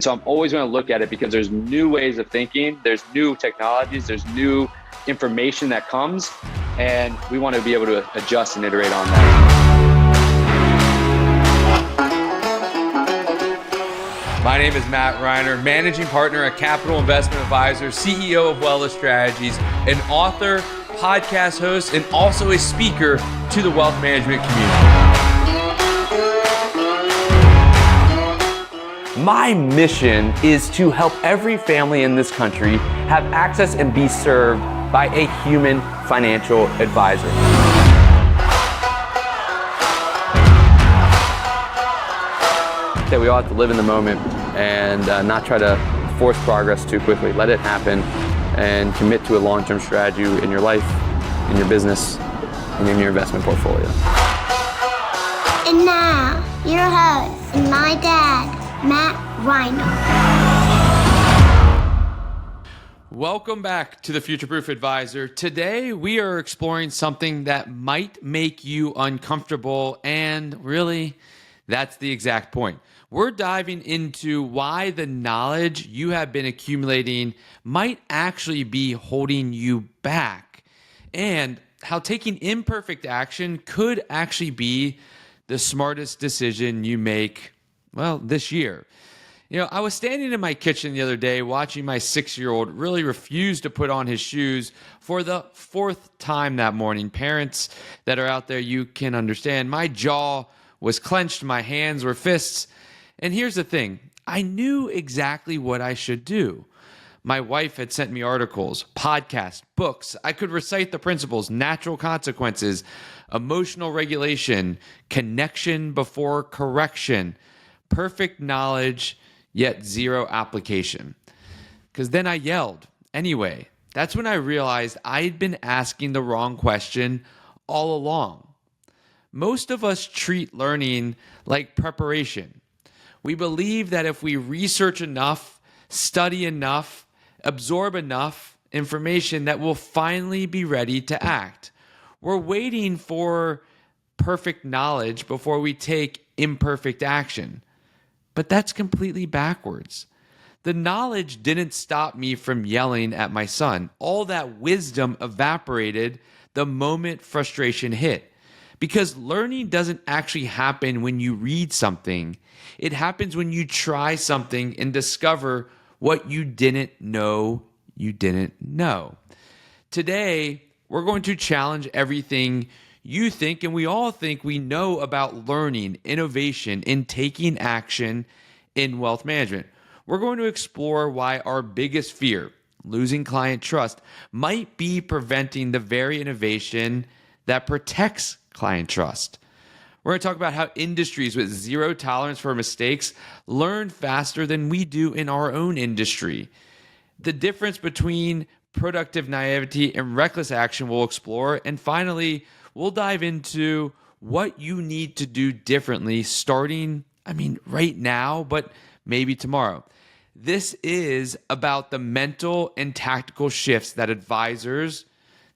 So I'm always going to look at it because there's new ways of thinking, there's new technologies, there's new information that comes, and we want to be able to adjust and iterate on that. My name is Matt Reiner, Managing Partner at Capital Investment Advisor, CEO of Wellness Strategies, an author, podcast host, and also a speaker to the wealth management community. My mission is to help every family in this country have access and be served by a human financial advisor. That we all have to live in the moment and not try to force progress too quickly. Let it happen and commit to a long-term strategy in your life, in your business, and in your investment portfolio. And now, your host and my dad, Matt Reiner. Welcome back to the FutureProof Advisor. Today, we are exploring something that might make you uncomfortable, and really, that's the exact point. We're diving into why the knowledge you have been accumulating might actually be holding you back, and how taking imperfect action could actually be the smartest decision you make, well, this year. You know, I was standing in my kitchen the other day watching my 6-year-old really refuse to put on his shoes for the 4th time that morning. Parents that are out there, you can understand. My jaw was clenched, my hands were fists. And here's the thing, I knew exactly what I should do. My wife had sent me articles, podcasts, books. I could recite the principles, natural consequences, emotional regulation, connection before correction, perfect knowledge, yet zero application. Because then I yelled. Anyway, that's when I realized I'd been asking the wrong question all along. Most of us treat learning like preparation. We believe that if we research enough, study enough, absorb enough information, that we'll finally be ready to act. We're waiting for perfect knowledge before we take imperfect action. But that's completely backwards. The knowledge didn't stop me from yelling at my son. All that wisdom evaporated the moment frustration hit. Because learning doesn't actually happen when you read something. It happens when you try something and discover what you didn't know you didn't know. Today, we're going to challenge everything you think and we all think we know about learning, innovation, and taking action in wealth management. We're going to explore why our biggest fear, losing client trust, might be preventing the very innovation that protects client trust. We're going to talk about how industries with zero tolerance for mistakes learn faster than we do in our own industry. The difference between productive naivety and reckless action we'll explore. And finally, we'll dive into what you need to do differently starting, right now, but maybe tomorrow. This is about the mental and tactical shifts that advisors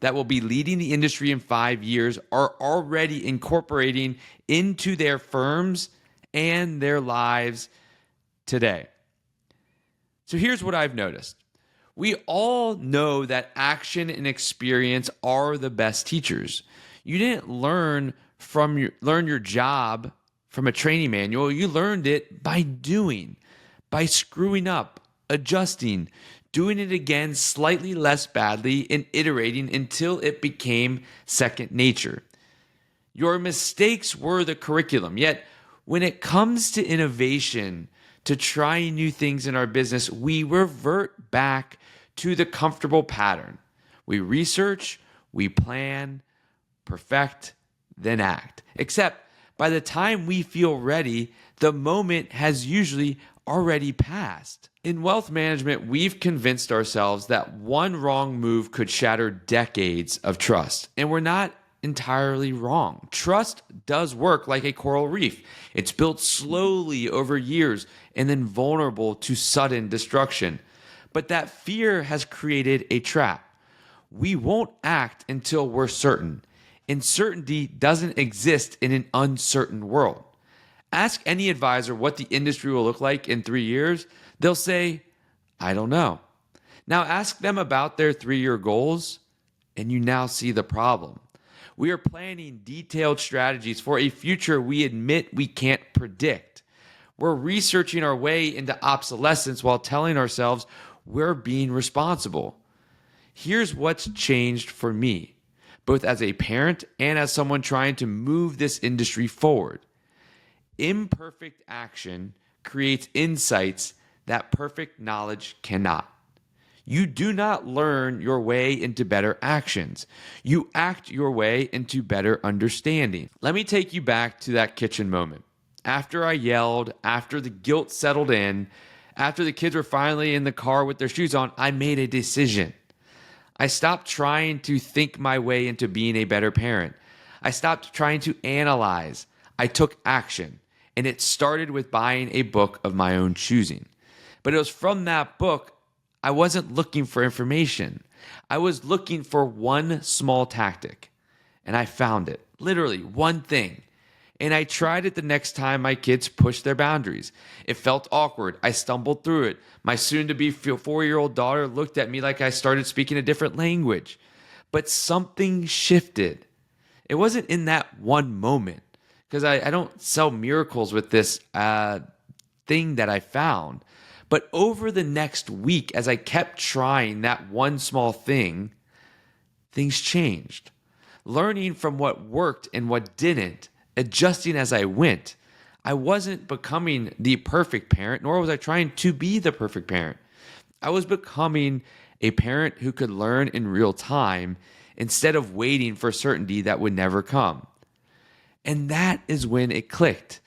that will be leading the industry in 5 years are already incorporating into their firms and their lives today. So here's what I've noticed. We all know that action and experience are the best teachers. You didn't learn your job from a training manual. You learned it by doing, by screwing up, adjusting, doing it again slightly less badly, and iterating until it became second nature. Your mistakes were the curriculum. Yet, when it comes to innovation, to trying new things in our business, we revert back to the comfortable pattern. We research, we plan, perfect, then act. Except by the time we feel ready, the moment has usually already passed. In wealth management, we've convinced ourselves that one wrong move could shatter decades of trust. And we're not entirely wrong. Trust does work like a coral reef. It's built slowly over years and then vulnerable to sudden destruction. But that fear has created a trap. We won't act until we're certain. And certainty doesn't exist in an uncertain world. Ask any advisor what the industry will look like in 3 years. They'll say, I don't know. Now ask them about their 3-year goals, and you now see the problem. We are planning detailed strategies for a future we admit we can't predict. We're researching our way into obsolescence while telling ourselves we're being responsible. Here's what's changed for me, both as a parent and as someone trying to move this industry forward. Imperfect action creates insights that perfect knowledge cannot. You do not learn your way into better actions. You act your way into better understanding. Let me take you back to that kitchen moment. After I yelled, after the guilt settled in, after the kids were finally in the car with their shoes on, I made a decision. I stopped trying to think my way into being a better parent. I stopped trying to analyze. I took action. And it started with buying a book of my own choosing. But it was from that book, I wasn't looking for information. I was looking for one small tactic. And I found it. Literally, one thing. And I tried it the next time my kids pushed their boundaries. It felt awkward. I stumbled through it. My soon-to-be 4-year-old daughter looked at me like I started speaking a different language. But something shifted. It wasn't in that one moment. Because I don't sell miracles with this thing that I found. But over the next week, as I kept trying that one small thing, things changed. Learning from what worked and what didn't, adjusting as I went. I wasn't becoming the perfect parent, nor was I trying to be the perfect parent. I was becoming a parent who could learn in real time instead of waiting for certainty that would never come. And that is when it clicked.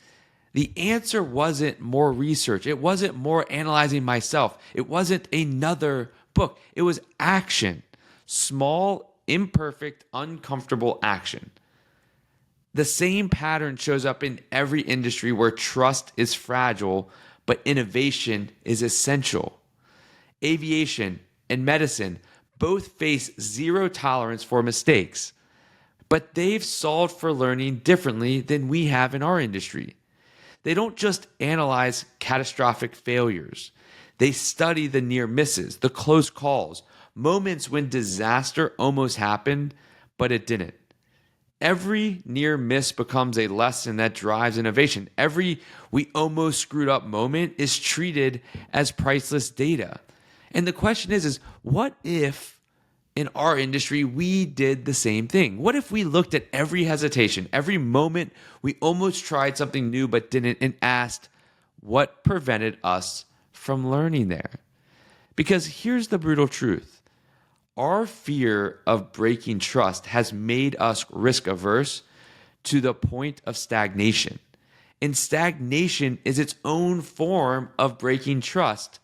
The answer wasn't more research. It wasn't more analyzing myself. It wasn't another book. It was action. Small, imperfect, uncomfortable action. The same pattern shows up in every industry where trust is fragile, but innovation is essential. Aviation and medicine both face zero tolerance for mistakes, but they've solved for learning differently than we have in our industry. They don't just analyze catastrophic failures. They study the near misses, the close calls, moments when disaster almost happened, but it didn't. Every near miss becomes a lesson that drives innovation. Every we almost screwed up moment is treated as priceless data. And the question is what if in our industry we did the same thing? What if we looked at every hesitation, every moment we almost tried something new but didn't, and asked what prevented us from learning there? Because here's the brutal truth. Our fear of breaking trust has made us risk averse to the point of stagnation. And stagnation is its own form of breaking trust,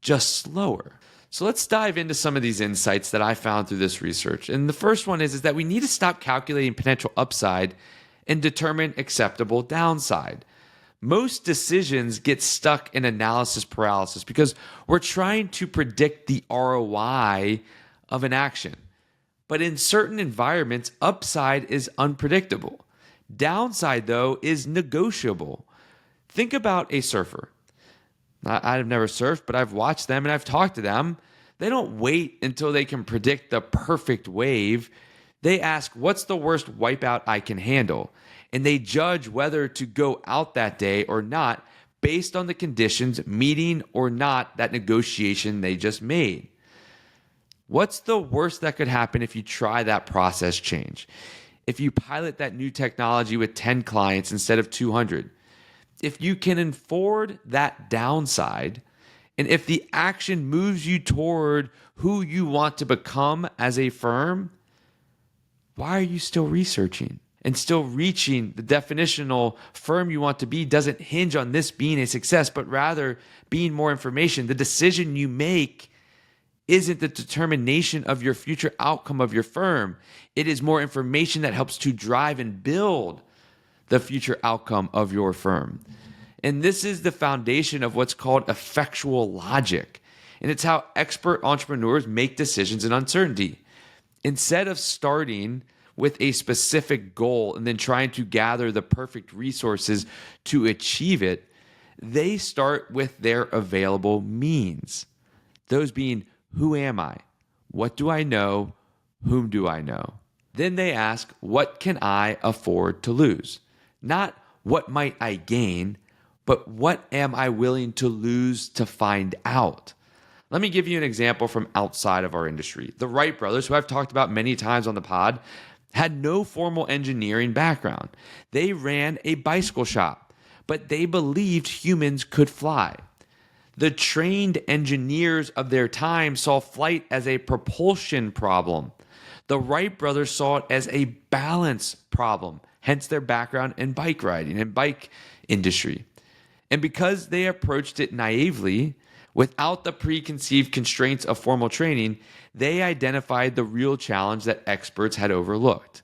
just slower. So let's dive into some of these insights that I found through this research. And the first one is that we need to stop calculating potential upside and determine acceptable downside. Most decisions get stuck in analysis paralysis because we're trying to predict the ROI of an action. But in certain environments, upside is unpredictable. Downside, though, is negotiable. Think about a surfer. I've never surfed, but I've watched them and I've talked to them. They don't wait until they can predict the perfect wave. They ask, what's the worst wipeout I can handle? And they judge whether to go out that day or not based on the conditions, meeting or not that negotiation they just made. What's the worst that could happen if you try that process change? If you pilot that new technology with 10 clients instead of 200? If you can afford that downside, and if the action moves you toward who you want to become as a firm, why are you still researching? And still reaching the definitional firm you want to be doesn't hinge on this being a success, but rather being more information. The decision you make isn't the determination of your future outcome of your firm. It is more information that helps to drive and build the future outcome of your firm. And this is the foundation of what's called effectual logic. And it's how expert entrepreneurs make decisions in uncertainty. Instead of starting with a specific goal and then trying to gather the perfect resources to achieve it, They start with their available means. Those being, who am I? What do I know? Whom do I know? Then they ask, what can I afford to lose? Not what might I gain, but what am I willing to lose to find out? Let me give you an example from outside of our industry. The Wright brothers, who I've talked about many times on the pod, had no formal engineering background. They ran a bicycle shop, but they believed humans could fly. The trained engineers of their time saw flight as a propulsion problem. The Wright brothers saw it as a balance problem, hence their background in bike riding and bike industry. And because they approached it naively, without the preconceived constraints of formal training, they identified the real challenge that experts had overlooked.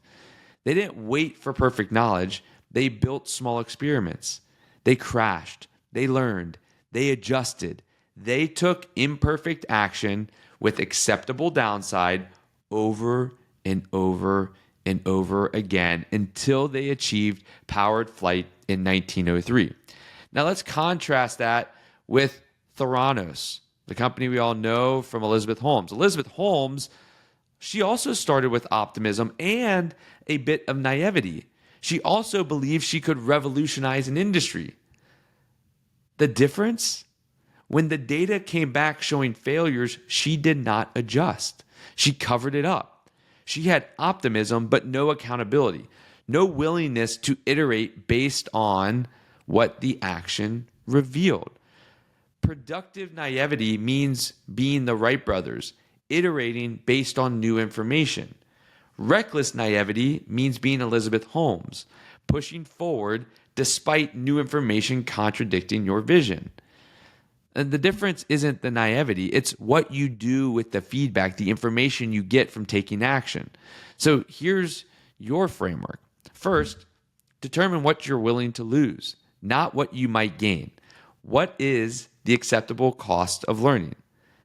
They didn't wait for perfect knowledge. They built small experiments. They crashed. They learned. They adjusted. They took imperfect action with acceptable downside over and over and over again until they achieved powered flight in 1903. Now let's contrast that with Theranos, the company we all know from Elizabeth Holmes. Elizabeth Holmes, she also started with optimism and a bit of naivety. She also believed she could revolutionize an industry. The difference? When the data came back showing failures, she did not adjust. She covered it up. She had optimism, but no accountability, no willingness to iterate based on what the action revealed. Productive naivety means being the Wright brothers, iterating based on new information. Reckless naivety means being Elizabeth Holmes, pushing forward despite new information contradicting your vision. And the difference isn't the naivety, it's what you do with the feedback, the information you get from taking action. So here's your framework. First, determine what you're willing to lose, not what you might gain. What is the acceptable cost of learning?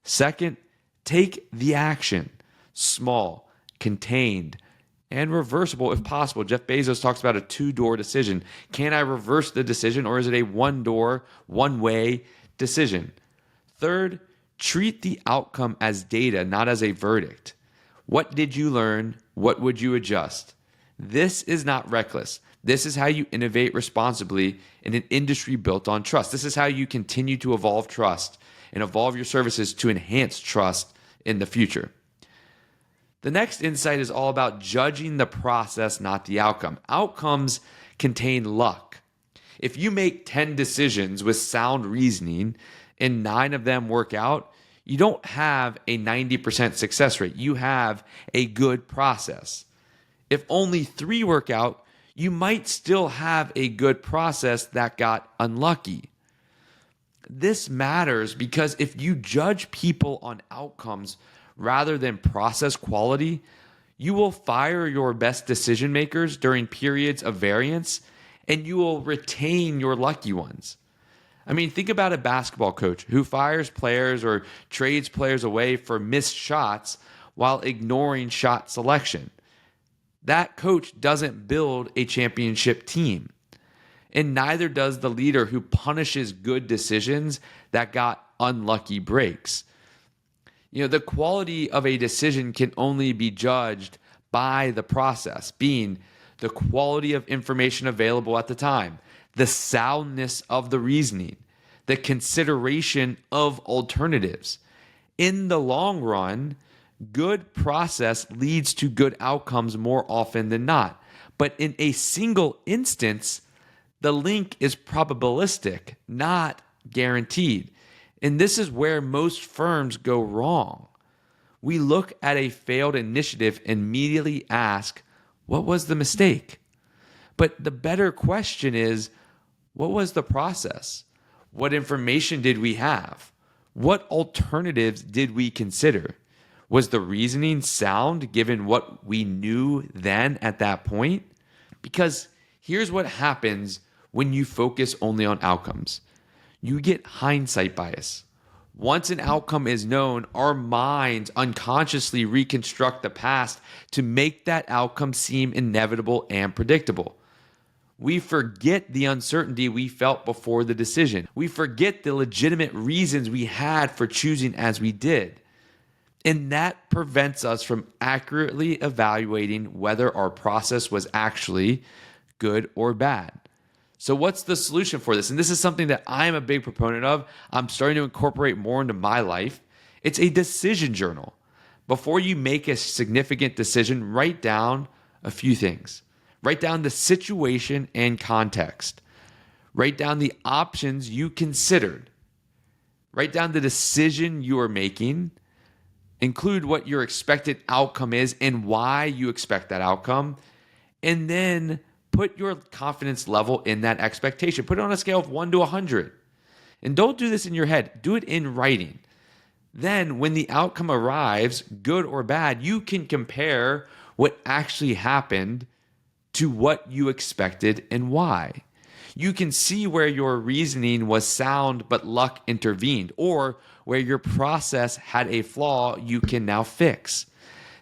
Second, take the action, small, contained, and reversible if possible. Jeff Bezos talks about a 2-door decision. Can I reverse the decision, or is it a 1-door, one-way decision? Third, treat the outcome as data, not as a verdict. What did you learn? What would you adjust? This is not reckless. This is how you innovate responsibly in an industry built on trust. This is how you continue to evolve trust and evolve your services to enhance trust in the future. The next insight is all about judging the process, not the outcome. Outcomes contain luck. If you make 10 decisions with sound reasoning and 9 of them work out, you don't have a 90% success rate. You have a good process. If only 3 work out, you might still have a good process that got unlucky. This matters because if you judge people on outcomes rather than process quality, you will fire your best decision makers during periods of variance and you will retain your lucky ones. I mean, think about a basketball coach who fires players or trades players away for missed shots while ignoring shot selection. That coach doesn't build a championship team. And neither does the leader who punishes good decisions that got unlucky breaks. You know, the quality of a decision can only be judged by the process, being the quality of information available at the time, the soundness of the reasoning, the consideration of alternatives. In the long run, good process leads to good outcomes more often than not. But in a single instance, the link is probabilistic, not guaranteed. And this is where most firms go wrong. We look at a failed initiative and immediately ask, what was the mistake? But the better question is, what was the process? What information did we have? What alternatives did we consider? Was the reasoning sound given what we knew then at that point? Because here's what happens when you focus only on outcomes. You get hindsight bias. Once an outcome is known, our minds unconsciously reconstruct the past to make that outcome seem inevitable and predictable. We forget the uncertainty we felt before the decision. We forget the legitimate reasons we had for choosing as we did. And that prevents us from accurately evaluating whether our process was actually good or bad. So what's the solution for this? And this is something that I'm a big proponent of. I'm starting to incorporate more into my life. It's a decision journal. Before you make a significant decision, write down a few things. Write down the situation and context. Write down the options you considered. Write down the decision you are making. Include what your expected outcome is and why you expect that outcome. And then put your confidence level in that expectation. Put it on a scale of 1 to 100. And don't do this in your head. Do it in writing. Then when the outcome arrives, good or bad, you can compare what actually happened to what you expected and why. You can see where your reasoning was sound but luck intervened, or where your process had a flaw you can now fix.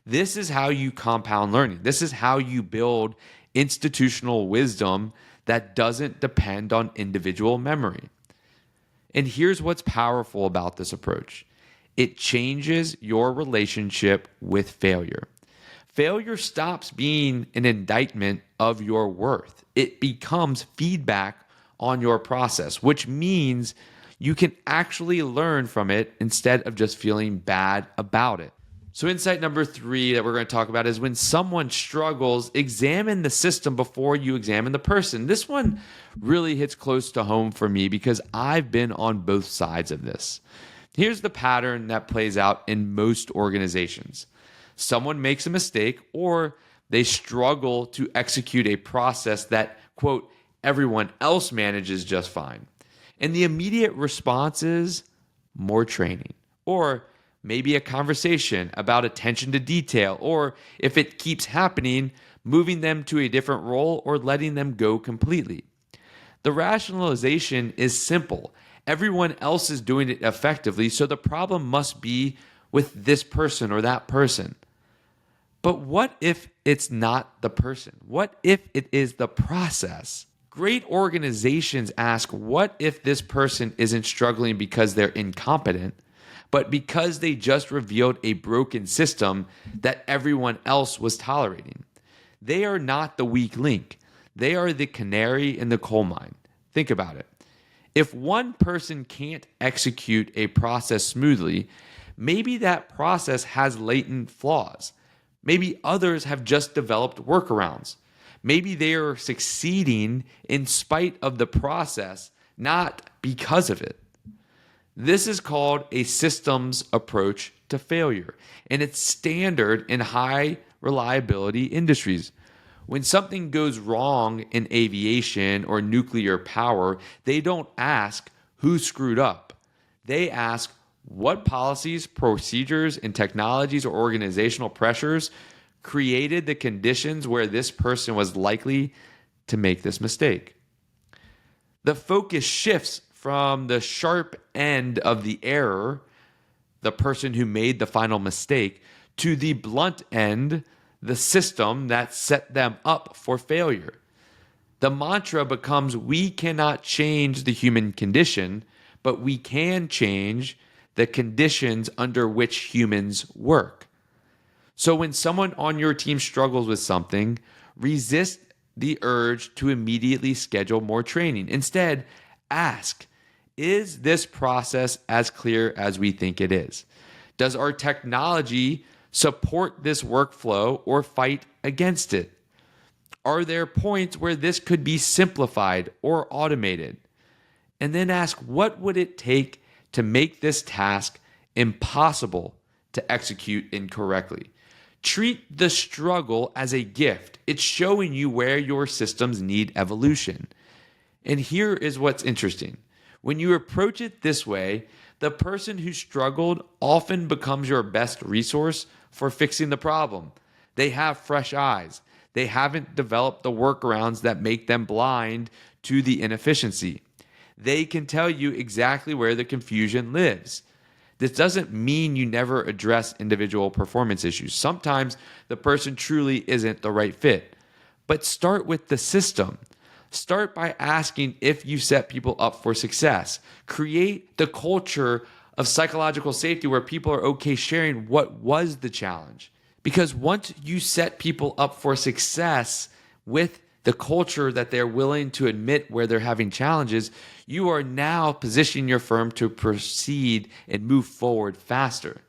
This is how you compound learning. This is how you build institutional wisdom that doesn't depend on individual memory. And here's what's powerful about this approach. It changes your relationship with failure. Failure stops being an indictment of your worth. It becomes feedback on your process, which means you can actually learn from it instead of just feeling bad about it. So insight number 3 that we're going to talk about is when someone struggles, examine the system before you examine the person. This one really hits close to home for me because I've been on both sides of this. Here's the pattern that plays out in most organizations. Someone makes a mistake or they struggle to execute a process that, quote, everyone else manages just fine. And the immediate response is more training, or maybe a conversation about attention to detail, or if it keeps happening, moving them to a different role or letting them go completely. The rationalization is simple. Everyone else is doing it effectively, so the problem must be with this person or that person. But what if it's not the person? What if it is the process? Great organizations ask, what if this person isn't struggling because they're incompetent, but because they just revealed a broken system that everyone else was tolerating? They are not the weak link. They are the canary in the coal mine. Think about it. If one person can't execute a process smoothly, maybe that process has latent flaws. Maybe others have just developed workarounds. Maybe they are succeeding in spite of the process, not because of it. This is called a systems approach to failure, and it's standard in high reliability industries. When something goes wrong in aviation or nuclear power, they don't ask who screwed up. They ask what policies, procedures, and technologies or organizational pressures created the conditions where this person was likely to make this mistake. The focus shifts from the sharp end of the error, the person who made the final mistake, to the blunt end, the system that set them up for failure. The mantra becomes, we cannot change the human condition, but we can change the conditions under which humans work. So when someone on your team struggles with something, resist the urge to immediately schedule more training. Instead, ask, is this process as clear as we think it is? Does our technology support this workflow or fight against it? Are there points where this could be simplified or automated? And then ask, what would it take to make this task impossible to execute incorrectly? Treat the struggle as a gift. It's showing you where your systems need evolution. And here is what's interesting. When you approach it this way, the person who struggled often becomes your best resource for fixing the problem. They have fresh eyes. They haven't developed the workarounds that make them blind to the inefficiency. They can tell you exactly where the confusion lives. This doesn't mean you never address individual performance issues. Sometimes the person truly isn't the right fit. But start with the system. Start by asking if you set people up for success. Create the culture of psychological safety where people are okay sharing what was the challenge. Because once you set people up for success with the culture that they're willing to admit where they're having challenges, you are now positioning your firm to proceed and move forward faster.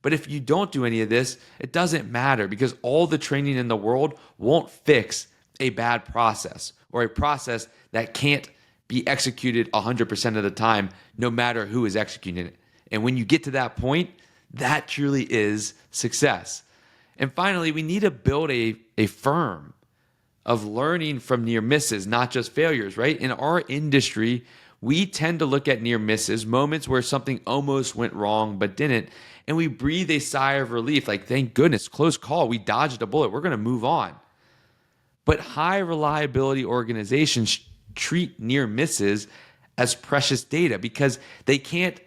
But if you don't do any of this, it doesn't matter because all the training in the world won't fix a bad process or a process that can't be executed 100% of the time, no matter who is executing it. And when you get to that point, that truly is success. And finally, we need to build a firm of learning from near misses, not just failures, right? In our industry, we tend to look at near misses, moments where something almost went wrong but didn't, and we breathe a sigh of relief, like, thank goodness, close call, we dodged a bullet, we're going to move on. But high reliability organizations treat near misses as precious data because they can't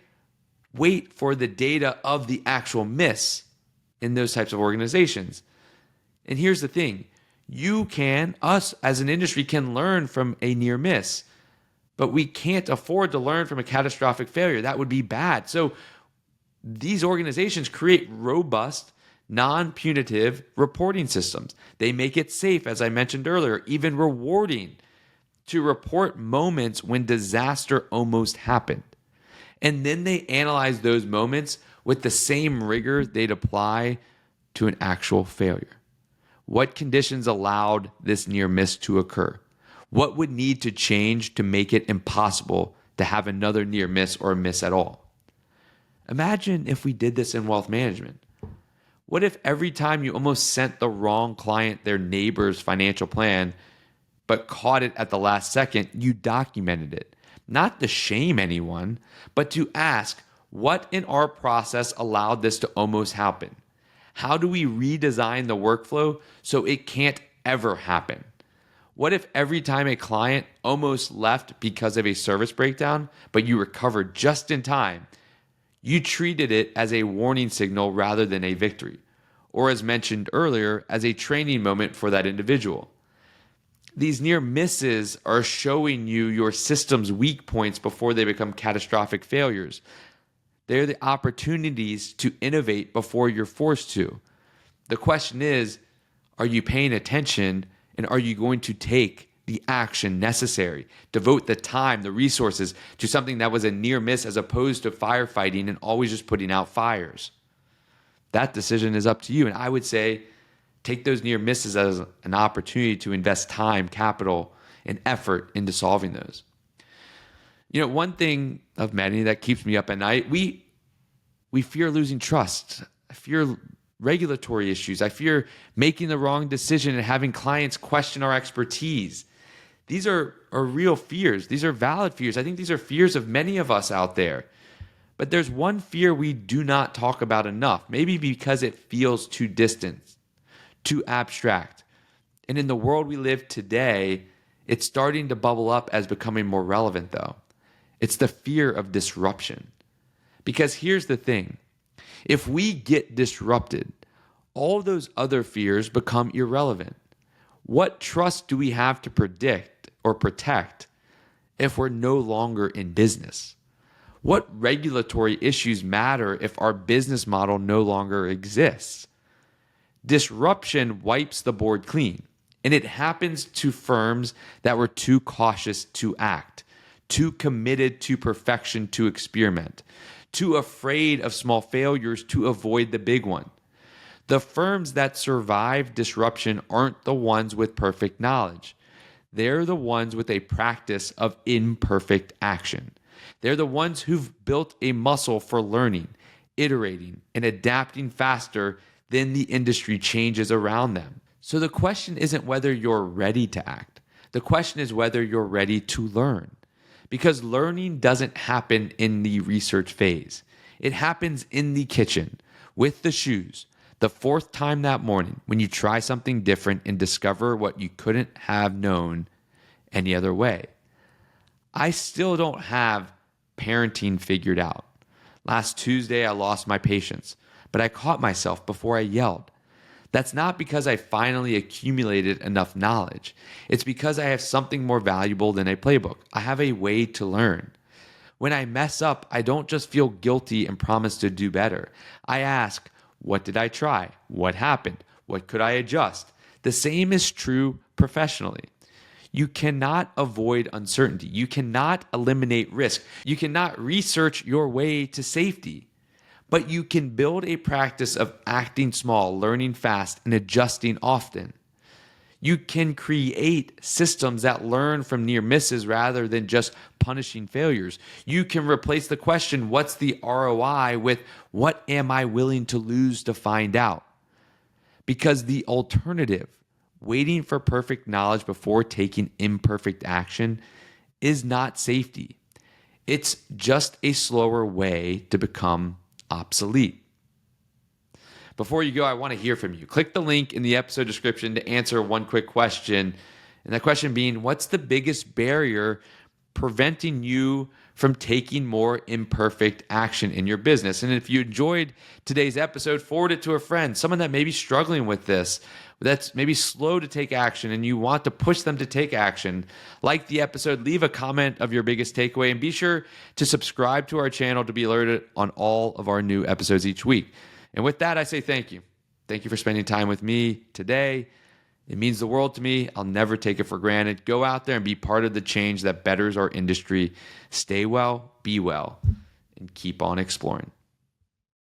wait for the data of the actual miss in those types of organizations. And here's the thing. Us as an industry can learn from a near miss, but we can't afford to learn from a catastrophic failure. That would be bad. So these organizations create robust, non-punitive reporting systems. They make it safe, as I mentioned earlier, even rewarding to report moments when disaster almost happened. And then they analyze those moments with the same rigor they'd apply to an actual failure. What conditions allowed this near miss to occur? What would need to change to make it impossible to have another near miss or a miss at all? Imagine if we did this in wealth management. What if every time you almost sent the wrong client their neighbor's financial plan, but caught it at the last second, you documented it? Not to shame anyone, but to ask, what in our process allowed this to almost happen? How do we redesign the workflow so it can't ever happen? What if every time a client almost left because of a service breakdown, but you recovered just in time, you treated it as a warning signal rather than a victory, or as mentioned earlier, as a training moment for that individual? These near misses are showing you your system's weak points before they become catastrophic failures. They're the opportunities to innovate before you're forced to. The question is, are you paying attention and are you going to take the action necessary, devote the time, the resources to something that was a near miss as opposed to firefighting and always just putting out fires? That decision is up to you. And I would say take those near misses as an opportunity to invest time, capital, and effort into solving those. You know, one thing of many that keeps me up at night, we fear losing trust. I fear regulatory issues. I fear making the wrong decision and having clients question our expertise. These are real fears. These are valid fears. I think these are fears of many of us out there. But there's one fear we do not talk about enough, maybe because it feels too distant, too abstract. And in the world we live today, it's starting to bubble up as becoming more relevant, though. It's the fear of disruption. Because here's the thing. If we get disrupted, all those other fears become irrelevant. What trust do we have to predict or protect if we're no longer in business? What regulatory issues matter if our business model no longer exists? Disruption wipes the board clean, and it happens to firms that were too cautious to act, too committed to perfection to experiment, too afraid of small failures to avoid the big one. The firms that survive disruption aren't the ones with perfect knowledge. They're the ones with a practice of imperfect action. They're the ones who've built a muscle for learning, iterating, and adapting faster than the industry changes around them. So the question isn't whether you're ready to act. The question is whether you're ready to learn. Because learning doesn't happen in the research phase. It happens in the kitchen, with the shoes, the fourth time that morning when you try something different and discover what you couldn't have known any other way. I still don't have parenting figured out. Last Tuesday, I lost my patience, but I caught myself before I yelled. That's not because I finally accumulated enough knowledge. It's because I have something more valuable than a playbook. I have a way to learn. When I mess up, I don't just feel guilty and promise to do better. I ask, what did I try? What happened? What could I adjust? The same is true professionally. You cannot avoid uncertainty. You cannot eliminate risk. You cannot research your way to safety. But you can build a practice of acting small, learning fast, and adjusting often. You can create systems that learn from near misses rather than just punishing failures. You can replace the question, what's the ROI, with what am I willing to lose to find out? Because the alternative, waiting for perfect knowledge before taking imperfect action, is not safety. It's just a slower way to become obsolete. Before you go, I want to hear from you. Click the link in the episode description to answer one quick question. And that question being, what's the biggest barrier preventing you from taking more imperfect action in your business? And if you enjoyed today's episode, forward it to a friend, someone that may be struggling with this, that's maybe slow to take action, and you want to push them to take action. Like the episode, leave a comment of your biggest takeaway, and be sure to subscribe to our channel to be alerted on all of our new episodes each week. And with that, I say thank you. Thank you for spending time with me today. It means the world to me. I'll never take it for granted. Go out there and be part of the change that betters our industry. Stay well, be well, and keep on exploring.